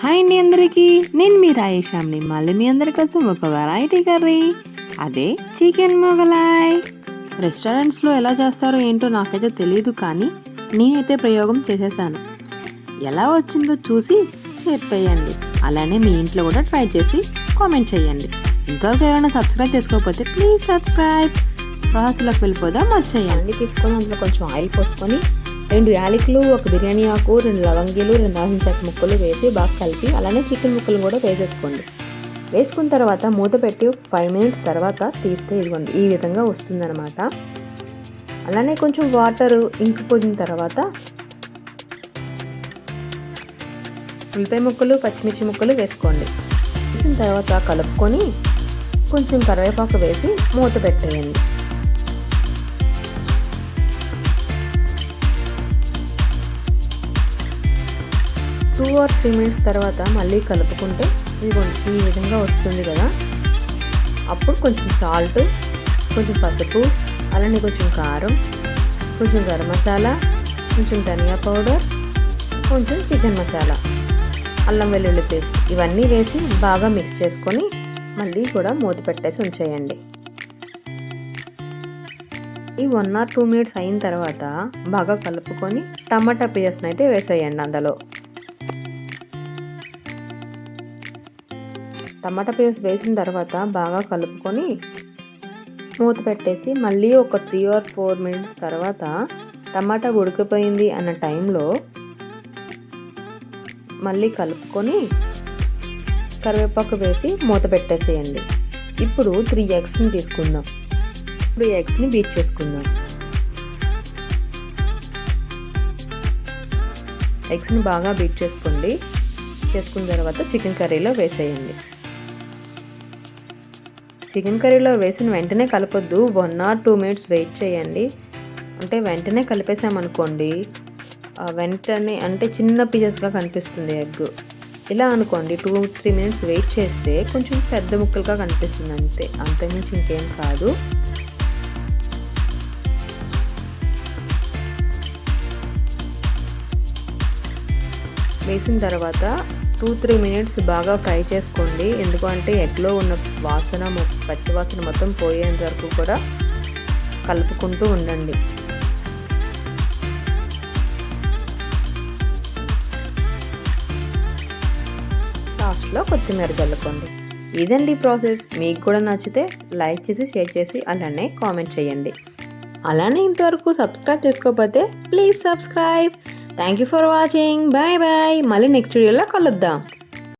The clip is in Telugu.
హాయ్ అండి అందరికీ, నేను మీ రాయేషామ్ని. మళ్ళీ మీ అందరి కోసం ఒక వెరైటీ కర్రీ, అదే చికెన్ మొగలాయ్. రెస్టారెంట్స్లో ఎలా చేస్తారో ఏంటో నాకైతే తెలియదు, కానీ నేనైతే ప్రయోగం చేసేసాను. ఎలా వచ్చిందో చూసి చెప్పేయండి. అలానే మీ ఇంట్లో కూడా ట్రై చేసి కామెంట్ చేయండి. ఇంతవరకు ఎవరైనా సబ్స్క్రైబ్ చేసుకోకపోతే ప్లీజ్ సబ్స్క్రైబ్. ప్రాసెస్లోకి వెళ్ళిపోదాం. వచ్చేయండి తీసుకొని అందులో కొంచెం ఆయిల్ పోసుకొని 2 యాలకులు, 1 బిర్యానీ ఆకు, 2 లవంగీలు, 2 దాల్చిన చెక్క ముక్కలు వేసి బాగా కలిపి అలానే చికెన్ ముక్కలు కూడా వేసేసుకోండి. వేసుకున్న తర్వాత మూత పెట్టి 5 మినిట్స్ తర్వాత తీస్తే ఇదిగోండి ఈ విధంగా వస్తుందన్నమాట. అలానే కొంచెం వాటర్ ఇంకిపోయిన తర్వాత ఉల్లిపాయ ముక్కలు, పచ్చిమిర్చి ముక్కలు వేసుకోండి. వేసిన తర్వాత కలుపుకొని కొంచెం కరివేపాకు వేసి మూత పెట్టేయండి. 2 or 3 మినిట్స్ తర్వాత మళ్ళీ కలుపుకుంటే ఈ విధంగా వస్తుంది కదా. అప్పుడు కొంచెం సాల్ట్, కొంచెం పసుపు, అలానే కొంచెం కారం, కొంచెం గరం మసాలా, కొంచెం ధనియా పౌడర్, కొంచెం చికెన్ మసాలా, అల్లం వెల్లుల్లి పేస్ట్ ఇవన్నీ వేసి బాగా మిక్స్ చేసుకొని మళ్ళీ కూడా మూత పెట్టేసి ఉంచేయండి. ఈ 1 or 2 మినిట్స్ అయిన తర్వాత బాగా కలుపుకొని టమాటా పీసెస్ని అయితే వేసేయండి. అందులో టమాటా పీసెస్ వేసిన తర్వాత బాగా కలుపుకొని మూత పెట్టేసి మళ్ళీ ఒక 3 or 4 మినిట్స్ తర్వాత టమాటా ఉడికిపోయింది అన్న టైంలో మళ్ళీ కలుపుకొని కరివేపాకు వేసి మూత పెట్టేసేయండి. ఇప్పుడు 3 ఎగ్స్ని తీసుకుందాం. ఇప్పుడు ఎగ్స్ని బీట్ చేసుకుందాం. ఎగ్స్ని బాగా బీట్ చేసుకోండి. చేసుకున్న తర్వాత చికెన్ కర్రీలో వేసేయండి. చికెన్ కర్రీలో వేసిన వెంటనే కలపొద్దు. 1 or 2 మినిట్స్ వెయిట్ చేయండి. అంటే వెంటనే కలిపేసామనుకోండి, వెంటనే అంటే చిన్న పీసెస్గా కనిపిస్తుంది ఎగ్. ఇలా అనుకోండి 2-3 మినిట్స్ వెయిట్ చేస్తే కొంచెం పెద్ద ముక్కలుగా కనిపిస్తుంది, అంతకుమించి ఇంకేం కాదు. వేసిన తర్వాత 2-3 మినిట్స్ బాగా ఫ్రై చేసుకోండి. ఎందుకంటే ఎగ్లో ఉన్న వాసన, పచ్చి వాసన మొత్తం పోయేంత వరకు కూడా కలుపుకుంటూ ఉండండి. లాస్ట్లో కొత్తిమీర చల్లుకోండి. ఇదండి ప్రాసెస్. మీకు కూడా నచ్చితే లైక్ చేసి, షేర్ చేసి, అలానే కామెంట్ చేయండి. అలానే ఇంతవరకు సబ్స్క్రైబ్ చేసుకోకపోతే please subscribe. Thank you for watching. Bye bye. మళ్ళీ నెక్స్ట్ వీడియోలో కలుద్దాం.